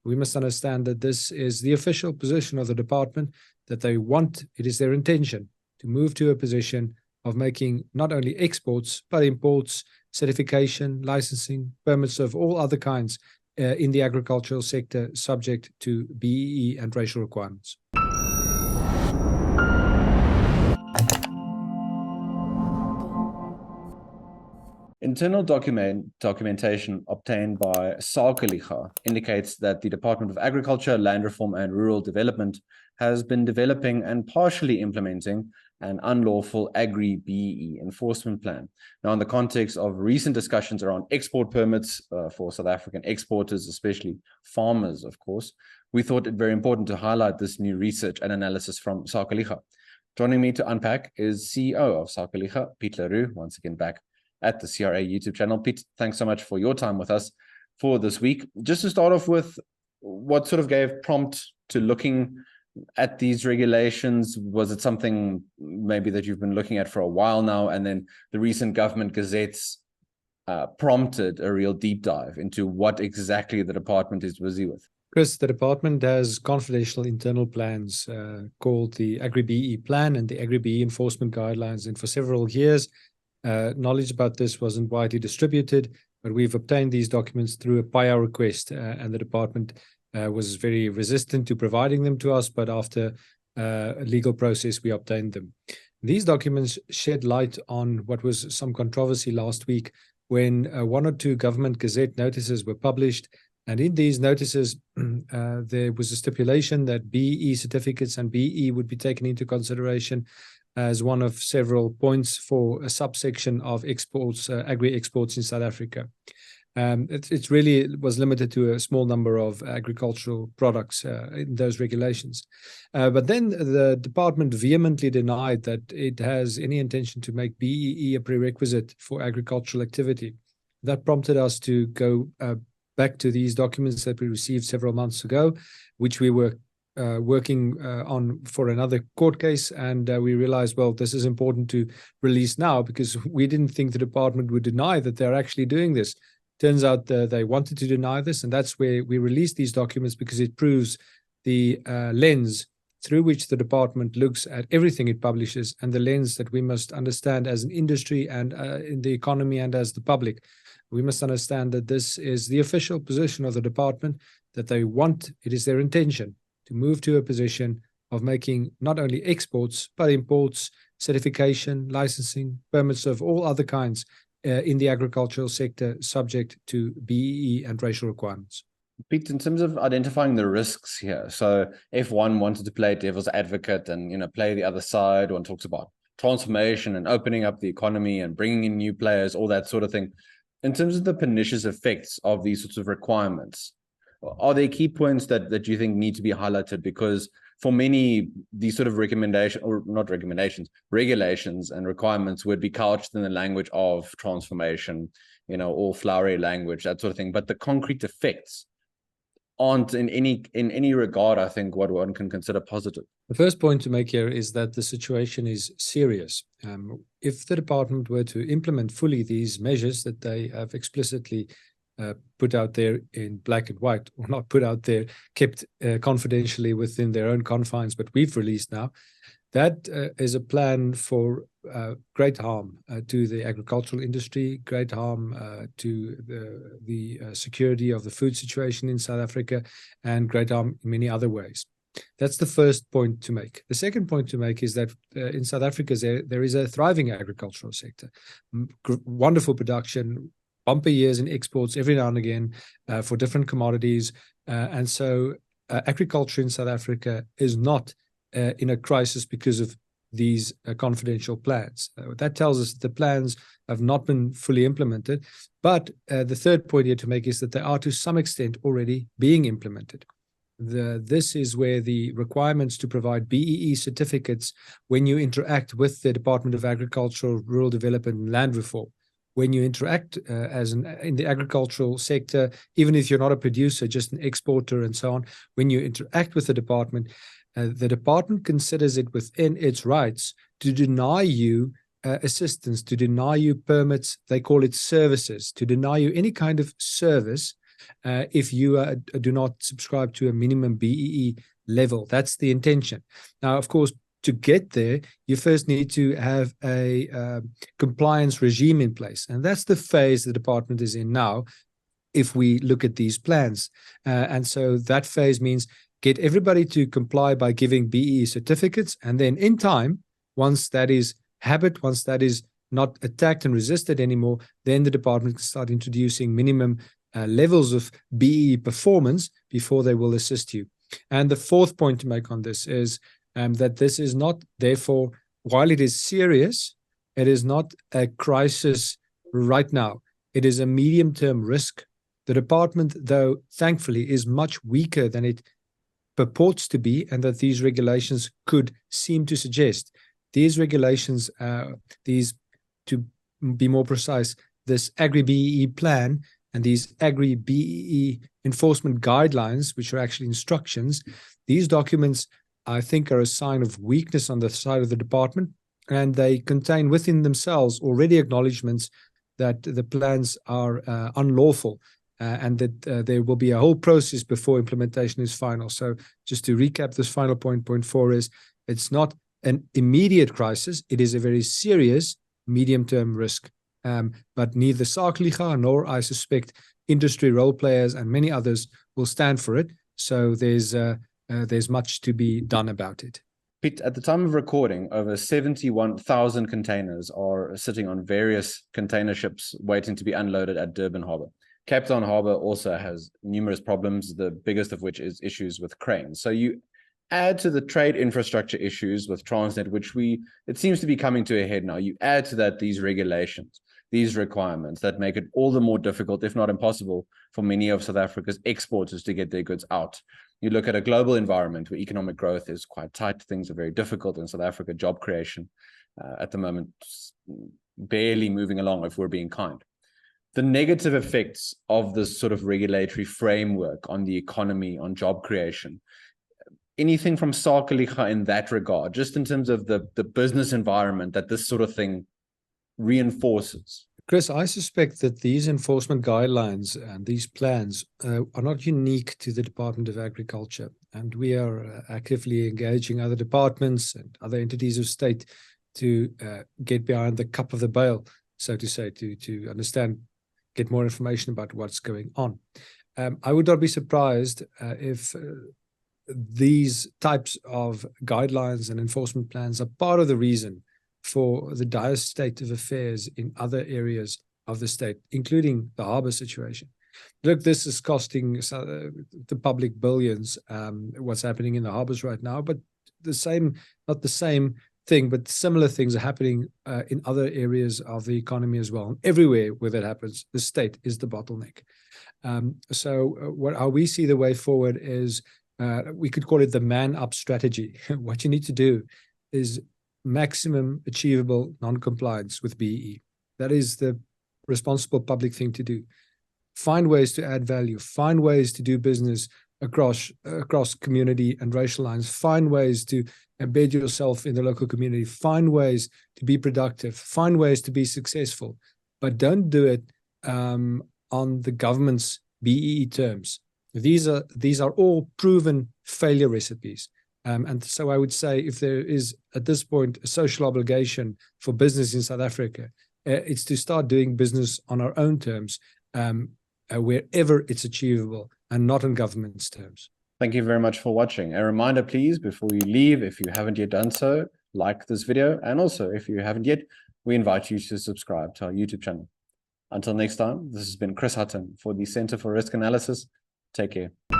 We must understand that this is the official position of the department, that it is their intention to move to a position of making not only exports, but imports, certification, licensing, permits of all other kinds in the agricultural sector, subject to BEE and racial requirements. Internal documentation obtained by Sakeliga indicates that the Department of Agriculture, Land Reform and Rural Development has been developing and partially implementing an unlawful AgriBEE enforcement plan. Now, in the context of recent discussions around export permits for South African exporters, especially farmers, of course, we thought it very important to highlight this new research and analysis from Sakeliga. Joining me to unpack is CEO of Sakeliga, Piet le Roux, once again back at the CRA YouTube channel. Piet, thanks so much for your time with us for this week. Just to start off with, what sort of gave prompt to looking at these regulations? Was it something maybe that you've been looking at for a while now, and then the recent government gazettes prompted a real deep dive into what exactly the department is busy with? Chris, the department has confidential internal plans called the AgriBEE plan and the AgriBEE enforcement guidelines, and for several years knowledge about this wasn't widely distributed, but we've obtained these documents through a PIA request, and the department was very resistant to providing them to us, but after a legal process, we obtained them. These documents shed light on what was some controversy last week when one or two government gazette notices were published, and in these notices, there was a stipulation that BEE certificates and BEE would be taken into consideration as one of several points for a subsection of exports, agri-exports in South Africa. It really was limited to a small number of agricultural products in those regulations. But then the department vehemently denied that it has any intention to make BEE a prerequisite for agricultural activity. That prompted us to go back to these documents that we received several months ago, which we were working on for another court case, and we realized, well, this is important to release now because we didn't think the department would deny that they're actually doing this. Turns out they wanted to deny this, and that's where we released these documents, because it proves the lens through which the department looks at everything it publishes, and the lens that we must understand as an industry and in the economy and as the public. We must understand that this is the official position of the department, that it is their intention to move to a position of making not only exports, but imports, certification, licensing, permits of all other kinds in the agricultural sector, subject to BEE and racial requirements. Pete, in terms of identifying the risks here, so if one wanted to play devil's advocate and play the other side, one talks about transformation and opening up the economy and bringing in new players, all that sort of thing. In terms of the pernicious effects of these sorts of requirements, are there key points that you think need to be highlighted? Because for many, these sort of regulations and requirements would be couched in the language of transformation, all flowery language, that sort of thing. But the concrete effects aren't in any regard, I think, what one can consider positive. The first point to make here is that the situation is serious. If the department were to implement fully these measures that they have explicitly put out there in black and white, or not put out there, kept confidentially within their own confines, but we've released now, that is a plan for great harm to the agricultural industry, great harm to the security of the food situation in South Africa, and great harm in many other ways. That's the first point to make. The second point to make is that in South Africa, there is a thriving agricultural sector, wonderful production, bumper years in exports every now and again for different commodities. And so agriculture in South Africa is not in a crisis because of these confidential plans. That tells us that the plans have not been fully implemented. But the third point here to make is that they are to some extent already being implemented. This is where the requirements to provide BEE certificates when you interact with the Department of Agriculture, Rural Development and Land Reform, when you interact in the agricultural sector, even if you're not a producer, just an exporter and so on, when you interact with the department considers it within its rights to deny you assistance, to deny you permits, they call it services, to deny you any kind of service if you do not subscribe to a minimum BEE level. That's the intention. Now, of course, to get there, you first need to have a compliance regime in place. And that's the phase the department is in now, if we look at these plans. And so that phase means get everybody to comply by giving BEE certificates. And then in time, once that is habit, once that is not attacked and resisted anymore, then the department can start introducing minimum levels of BEE performance before they will assist you. And the fourth point to make on this is that this is not, therefore, while it is serious, it is not a crisis right now. It is a medium-term risk. The department, though, thankfully, is much weaker than it purports to be, and that these regulations could seem to suggest. These regulations, to be more precise, this AgriBEE plan and these AgriBEE enforcement guidelines, which are actually instructions, these documents, I think, are a sign of weakness on the side of the department, and they contain within themselves already acknowledgements that the plans are unlawful, and that there will be a whole process before implementation is final. So just to recap this final point, point 4 is, it's not an immediate crisis, it is a very serious medium-term risk. But neither Sakeliga nor, I suspect, industry role players and many others will stand for it. So there's much to be done about it. Piet, at the time of recording, over 71,000 containers are sitting on various container ships waiting to be unloaded at Durban Harbour. Cape Town Harbour also has numerous problems, the biggest of which is issues with cranes. So you add to the trade infrastructure issues with Transnet, which it seems to be coming to a head now. You add to that these regulations, these requirements that make it all the more difficult, if not impossible, for many of South Africa's exporters to get their goods out. You look at a global environment where economic growth is quite tight, things are very difficult in South Africa, job creation at the moment barely moving along, if we're being kind. The negative effects of this sort of regulatory framework on the economy, on job creation, anything from Sakeliga in that regard, just in terms of the business environment that this sort of thing reinforces? Chris, I suspect that these enforcement guidelines and these plans are not unique to the Department of Agriculture. And we are actively engaging other departments and other entities of state to get behind the cup of the bale, so to say, to understand, get more information about what's going on. I would not be surprised if these types of guidelines and enforcement plans are part of the reason for the dire state of affairs in other areas of the state, including the harbour situation. Look, this is costing the public billions, what's happening in the harbours right now, but not the same thing, but similar things are happening in other areas of the economy as well. And everywhere where that happens, the state is the bottleneck. How we see the way forward is, we could call it the man-up strategy. What you need to do is maximum achievable non-compliance with BEE. That is the responsible public thing to do. Find ways to add value, find ways to do business across community and racial lines, find ways to embed yourself in the local community, find ways to be productive, find ways to be successful, but don't do it on the government's BEE terms. These are all proven failure recipes. And so I would say, if there is at this point a social obligation for business in South Africa, it's to start doing business on our own terms, wherever it's achievable, and not on government's terms. Thank you very much for watching. A reminder, please, before you leave, if you haven't yet done so, like this video. And also, if you haven't yet, we invite you to subscribe to our YouTube channel. Until next time, this has been Chris Hattingh for the Centre for Risk Analysis. Take care.